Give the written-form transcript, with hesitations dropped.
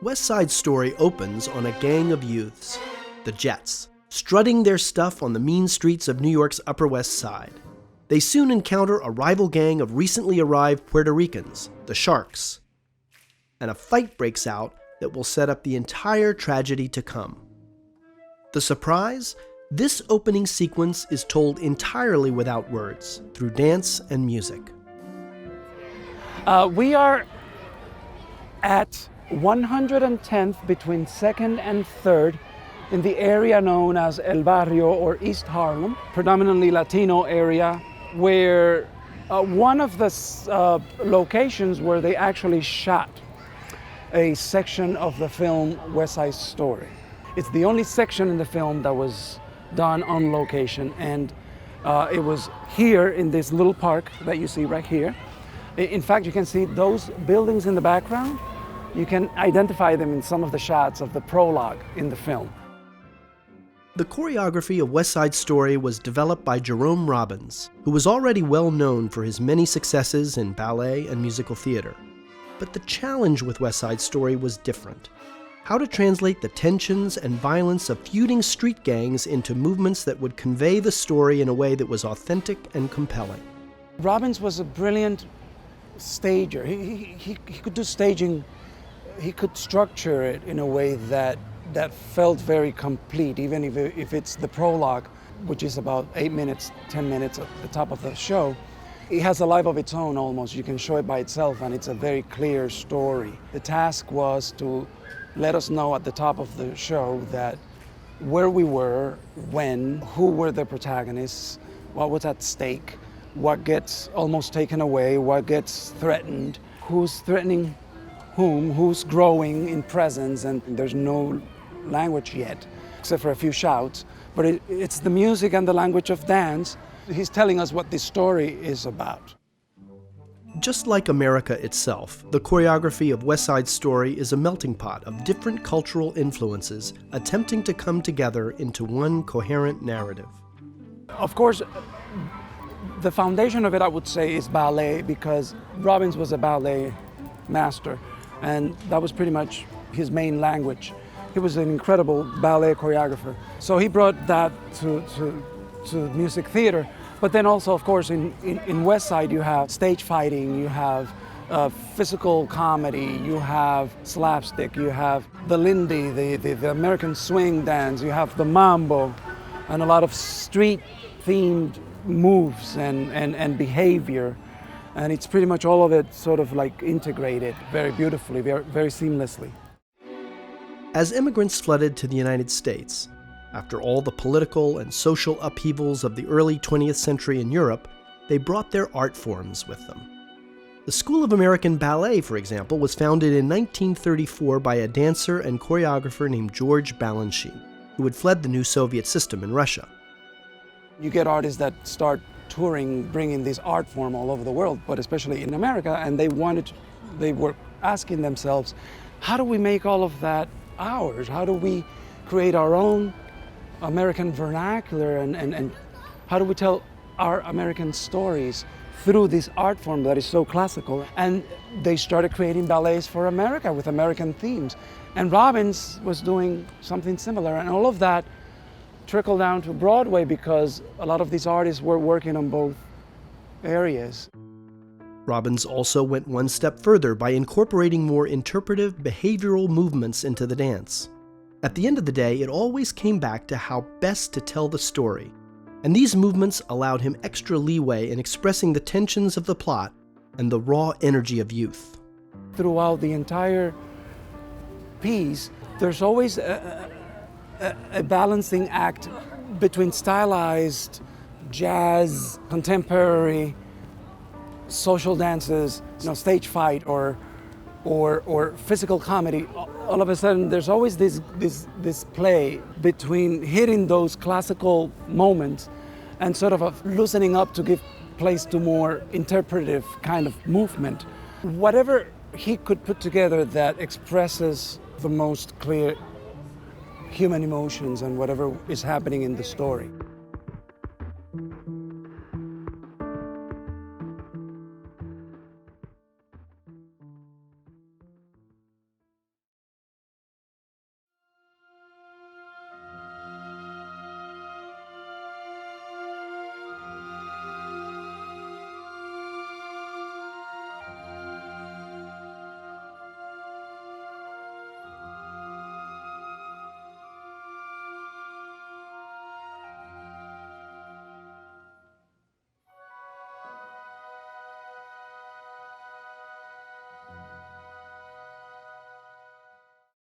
West Side Story opens on a gang of youths, the Jets, strutting their stuff on the mean streets of New York's Upper West Side. They soon encounter a rival gang of recently arrived Puerto Ricans, the Sharks, and a fight breaks out that will set up the entire tragedy to come. The surprise? This opening sequence is told entirely without words, through dance and music. We are at 110th between 2nd and 3rd in the area known as El Barrio or East Harlem, predominantly Latino area, where one of the locations where they actually shot a section of the film West Side Story. It's the only section in the film that was done on location, and it was here in this little park that you see right here. In fact, you can see those buildings in the background. You can identify them in some of the shots of the prologue in the film. The choreography of West Side Story was developed by Jerome Robbins, who was already well known for his many successes in ballet and musical theater. But the challenge with West Side Story was different. How to translate the tensions and violence of feuding street gangs into movements that would convey the story in a way that was authentic and compelling. Robbins was a brilliant stager. He could do staging. He could structure it in a way that felt very complete, even if it's the prologue, which is about 8 minutes, 10 minutes at the top of the show. It has a life of its own almost. You can show it by itself, and it's a very clear story. The task was to let us know at the top of the show that where we were, when, who were the protagonists, what was at stake, what gets almost taken away, what gets threatened, who's threatening whom, who's growing in presence, and there's no language yet, except for a few shouts, but it's the music and the language of dance. He's telling us what this story is about. Just like America itself, the choreography of West Side Story is a melting pot of different cultural influences attempting to come together into one coherent narrative. Of course, the foundation of it, I would say, is ballet, because Robbins was a ballet master, and that was pretty much his main language. He was an incredible ballet choreographer. So he brought that to music theater. But then also, of course, in West Side, you have stage fighting, you have physical comedy, you have slapstick, you have the Lindy, the American swing dance, you have the mambo, and a lot of street-themed moves and behavior. And it's pretty much all of it sort of like integrated very beautifully, very seamlessly. As immigrants flooded to the United States, after all the political and social upheavals of the early 20th century in Europe, they brought their art forms with them. The School of American Ballet, for example, was founded in 1934 by a dancer and choreographer named George Balanchine, who had fled the new Soviet system in Russia. You get artists that start touring, bringing this art form all over the world, but especially in America, and they were asking themselves, how do we make all of that ours? How do we create our own American vernacular, and how do we tell our American stories through this art form that is so classical? And they started creating ballets for America with American themes. And Robbins was doing something similar, and all of that trickled down to Broadway because a lot of these artists were working on both areas. Robbins also went one step further by incorporating more interpretive behavioral movements into the dance. At the end of the day, it always came back to how best to tell the story, and these movements allowed him extra leeway in expressing the tensions of the plot and the raw energy of youth. Throughout the entire piece, there's always a balancing act between stylized jazz, contemporary, social dances, stage fight or physical comedy. All of a sudden, there's always this play between hitting those classical moments and sort of loosening up to give place to more interpretive kind of movement. Whatever he could put together that expresses the most clear human emotions and whatever is happening in the story.